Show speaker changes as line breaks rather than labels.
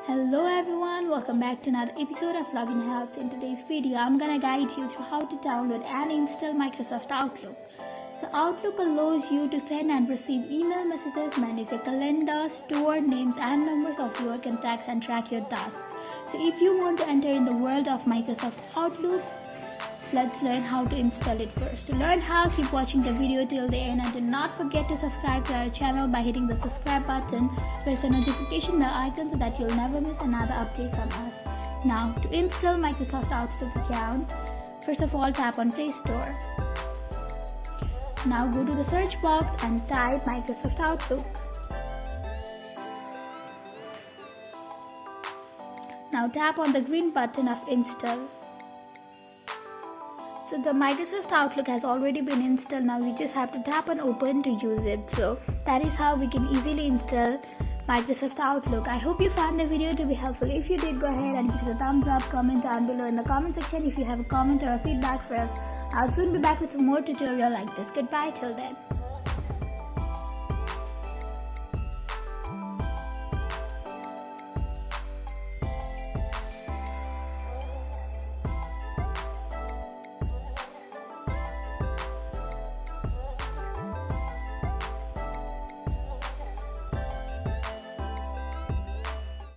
Hello everyone, welcome back to another episode of Login Helps. In today's video, I'm gonna guide you through how to download and install Microsoft Outlook. So Outlook allows you to send and receive email messages, manage your calendar, store names and numbers of your contacts and track your tasks. So if you want to enter in the world of Microsoft Outlook, let's learn how to install it first. To learn how, keep watching the video till the end and do not forget to subscribe to our channel by hitting the subscribe button. Press the notification bell icon so that you'll never miss another update from us. Now, to install Microsoft Outlook account, first of all tap on Play Store. Now go to the search box and type Microsoft Outlook. Now tap on the green button of install. So the Microsoft Outlook has already been installed. Now we just have to tap on open to use it. So that is how we can easily install Microsoft Outlook. I hope you found the video to be helpful. If you did, go ahead and give us a thumbs up, comment down below in the comment section if you have a comment or a feedback for us. I'll soon be back with more tutorial like this. Goodbye till then.